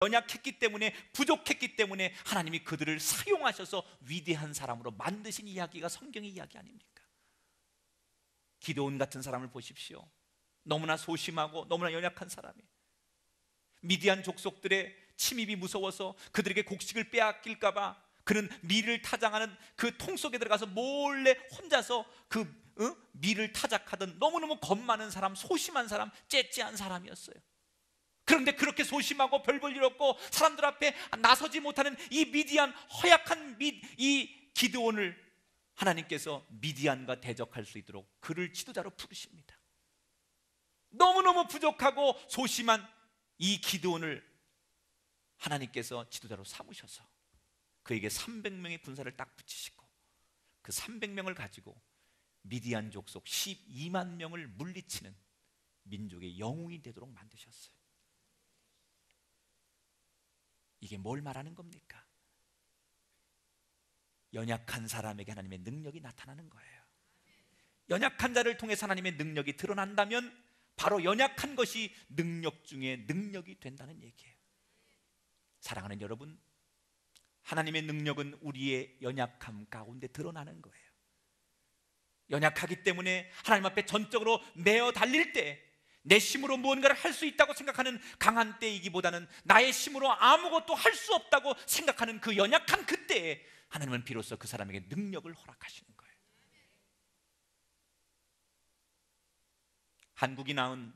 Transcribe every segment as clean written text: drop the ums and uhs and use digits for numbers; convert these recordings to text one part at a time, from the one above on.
연약했기 때문에, 부족했기 때문에 하나님이 그들을 사용하셔서 위대한 사람으로 만드신 이야기가 성경의 이야기 아닙니까? 기드온 같은 사람을 보십시오. 너무나 소심하고 너무나 연약한 사람이, 미디안 족속들의 침입이 무서워서 그들에게 곡식을 빼앗길까 봐 그는 밀을 타작하는 그 통 속에 들어가서 몰래 혼자서 그 밀을 타작하던 너무너무 겁 많은 사람, 소심한 사람, 째째한 사람이었어요. 그런데 그렇게 소심하고 별 볼 일 없고 사람들 앞에 나서지 못하는 이 미디안, 허약한 이 기드온을 하나님께서 미디안과 대적할 수 있도록 그를 지도자로 부르십니다. 너무너무 부족하고 소심한 이 기드온을 하나님께서 지도자로 삼으셔서 그에게 300명의 군사를 딱 붙이시고 그 300명을 가지고 미디안 족속 12만 명을 물리치는 민족의 영웅이 되도록 만드셨어요. 이게 뭘 말하는 겁니까? 연약한 사람에게 하나님의 능력이 나타나는 거예요. 연약한 자를 통해서 하나님의 능력이 드러난다면 바로 연약한 것이 능력 중에 능력이 된다는 얘기예요. 사랑하는 여러분, 하나님의 능력은 우리의 연약함 가운데 드러나는 거예요. 연약하기 때문에 하나님 앞에 전적으로 매어 달릴 때, 내 힘으로 무언가를 할 수 있다고 생각하는 강한 때이기보다는 나의 힘으로 아무것도 할 수 없다고 생각하는 그 연약한 그때에 하나님은 비로소 그 사람에게 능력을 허락하시는 거예요. 한국이 낳은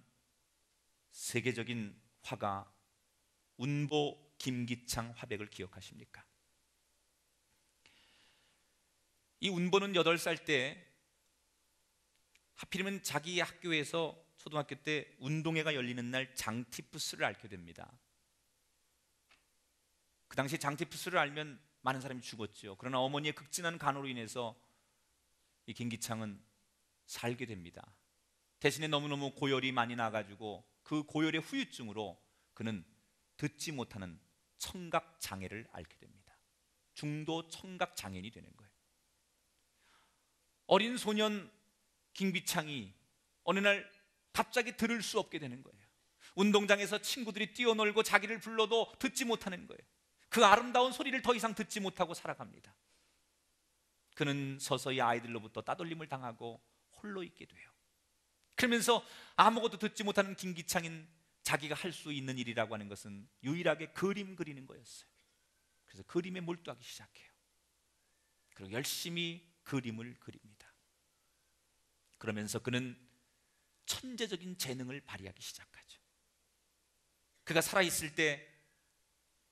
세계적인 화가 운보 김기창 화백을 기억하십니까? 이 운보는 8살 때 하필이면 자기 학교에서 초등학교 때 운동회가 열리는 날 장티푸스를 앓게 됩니다. 그 당시 장티푸스를 알면 많은 사람이 죽었죠. 그러나 어머니의 극진한 간호로 인해서 이 김기창은 살게 됩니다. 대신에 너무너무 고열이 많이 나가지고 그 고열의 후유증으로 그는 듣지 못하는 청각장애를 앓게 됩니다. 중도 청각장애인이 되는 거예요. 어린 소년 김기창이 어느 날 갑자기 들을 수 없게 되는 거예요. 운동장에서 친구들이 뛰어놀고 자기를 불러도 듣지 못하는 거예요. 그 아름다운 소리를 더 이상 듣지 못하고 살아갑니다. 그는 서서히 아이들로부터 따돌림을 당하고 홀로 있게 돼요. 그러면서 아무것도 듣지 못하는 김기창인 자기가 할 수 있는 일이라고 하는 것은 유일하게 그림 그리는 거였어요. 그래서 그림에 몰두하기 시작해요. 그리고 열심히 그림을 그립니다. 그러면서 그는 천재적인 재능을 발휘하기 시작하죠. 그가 살아있을 때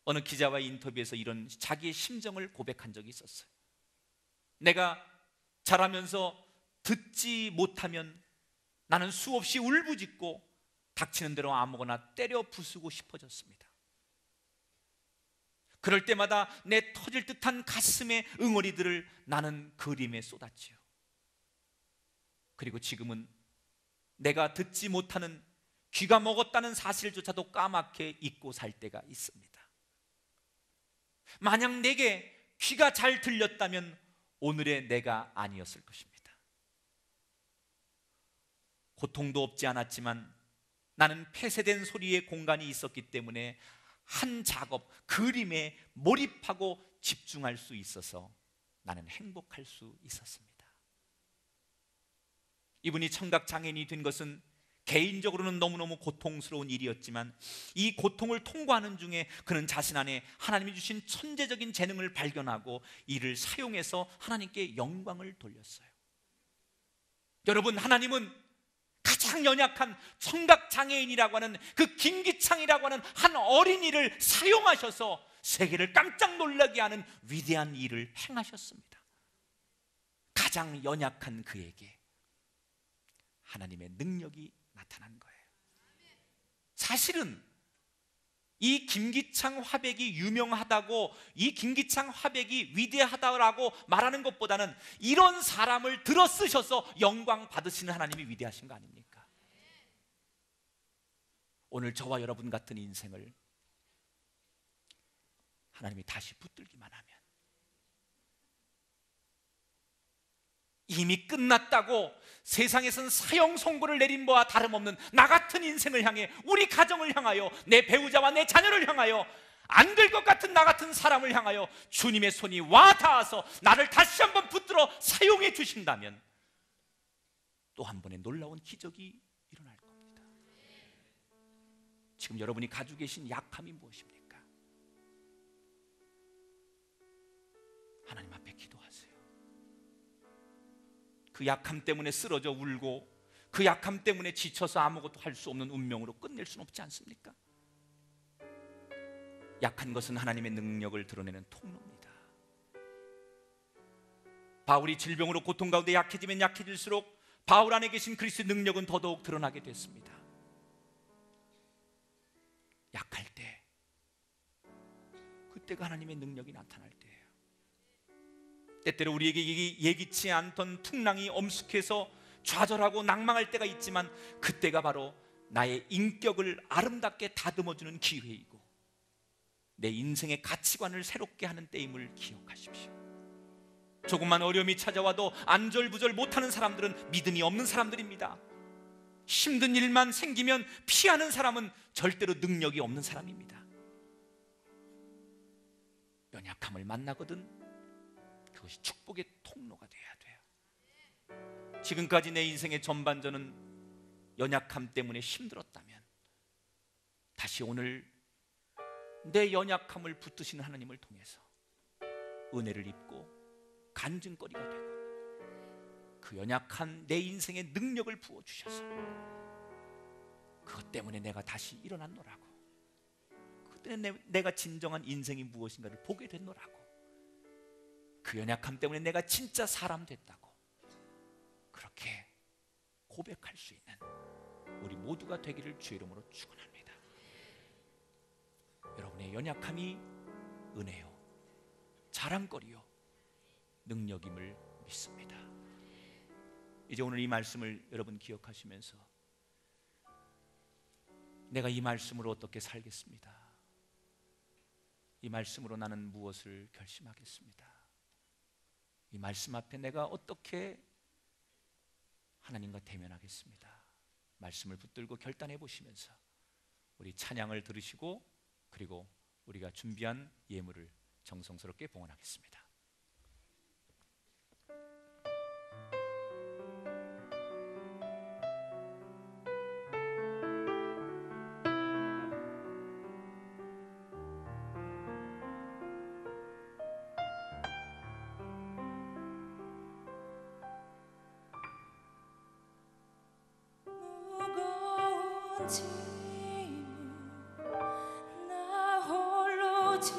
어느 기자와의 인터뷰에서 이런 자기의 심정을 고백한 적이 있었어요. 내가 자라면서 듣지 못하면 나는 수없이 울부짖고 닥치는 대로 아무거나 때려 부수고 싶어졌습니다. 그럴 때마다 내 터질 듯한 가슴의 응어리들을 나는 그림에 쏟았지요. 그리고 지금은 내가 듣지 못하는, 귀가 먹었다는 사실조차도 까맣게 잊고 살 때가 있습니다. 만약 내게 귀가 잘 들렸다면 오늘의 내가 아니었을 것입니다. 고통도 없지 않았지만 나는 폐쇄된 소리의 공간이 있었기 때문에 한 작업, 그림에 몰입하고 집중할 수 있어서 나는 행복할 수 있었습니다. 이분이 청각장애인이 된 것은 개인적으로는 너무너무 고통스러운 일이었지만 이 고통을 통과하는 중에 그는 자신 안에 하나님이 주신 천재적인 재능을 발견하고 이를 사용해서 하나님께 영광을 돌렸어요. 여러분, 하나님은 가장 연약한 청각장애인이라고 하는 그 김기창이라고 하는 한 어린이를 사용하셔서 세계를 깜짝 놀라게 하는 위대한 일을 행하셨습니다. 가장 연약한 그에게 하나님의 능력이 나타난 거예요. 사실은 이 김기창 화백이 유명하다고, 이 김기창 화백이 위대하다고 말하는 것보다는 이런 사람을 들어 쓰셔서 영광 받으시는 하나님이 위대하신 거 아닙니까? 오늘 저와 여러분 같은 인생을 하나님이 다시 붙들기만 하면 이미 끝났다고 세상에선 사형 선고를 내린 바와 다름없는 나 같은 인생을 향해, 우리 가정을 향하여, 내 배우자와 내 자녀를 향하여 안 될 것 같은 나 같은 사람을 향하여 주님의 손이 와 닿아서 나를 다시 한번 붙들어 사용해 주신다면 또 한 번의 놀라운 기적이 일어날 겁니다. 지금 여러분이 가지고 계신 약함이 무엇입니까? 하나님 앞에 기도하세요. 그 약함 때문에 쓰러져 울고 그 약함 때문에 지쳐서 아무것도 할 수 없는 운명으로 끝낼 수는 없지 않습니까? 약한 것은 하나님의 능력을 드러내는 통로입니다. 바울이 질병으로 고통 가운데 약해지면 약해질수록 바울 안에 계신 그리스도의 능력은 더더욱 드러나게 됐습니다. 약할 때, 그때가 하나님의 능력이 나타날 때예요. 때때로 우리에게 예기치 않던 풍랑이 엄숙해서 좌절하고 낭망할 때가 있지만 그때가 바로 나의 인격을 아름답게 다듬어주는 기회이고 내 인생의 가치관을 새롭게 하는 때임을 기억하십시오. 조금만 어려움이 찾아와도 안절부절 못하는 사람들은 믿음이 없는 사람들입니다. 힘든 일만 생기면 피하는 사람은 절대로 능력이 없는 사람입니다. 연약함을 만나거든 그것이 축복의 통로가 되어야 돼요. 지금까지 내 인생의 전반전은 연약함 때문에 힘들었다면 다시 오늘 내 연약함을 붙드시는 하나님을 통해서 은혜를 입고 간증거리가 되고 그 연약한 내 인생에 능력을 부어주셔서 그것 때문에 내가 다시 일어났노라고, 그것 때문에 내가 진정한 인생이 무엇인가를 보게 됐노라고, 그 연약함 때문에 내가 진짜 사람 됐다고 그렇게 고백할 수 있는 우리 모두가 되기를 주의 이름으로 축원합니다. 여러분의 연약함이 은혜요, 자랑거리요, 능력임을 믿습니다. 이제 오늘 이 말씀을 여러분 기억하시면서 내가 이 말씀으로 어떻게 살겠습니다. 이 말씀으로 나는 무엇을 결심하겠습니다. 이 말씀 앞에 내가 어떻게 하나님과 대면하겠습니다. 말씀을 붙들고 결단해 보시면서 우리 찬양을 들으시고 그리고 우리가 준비한 예물을 정성스럽게 봉헌하겠습니다. 무거운 짐을 나 홀로 지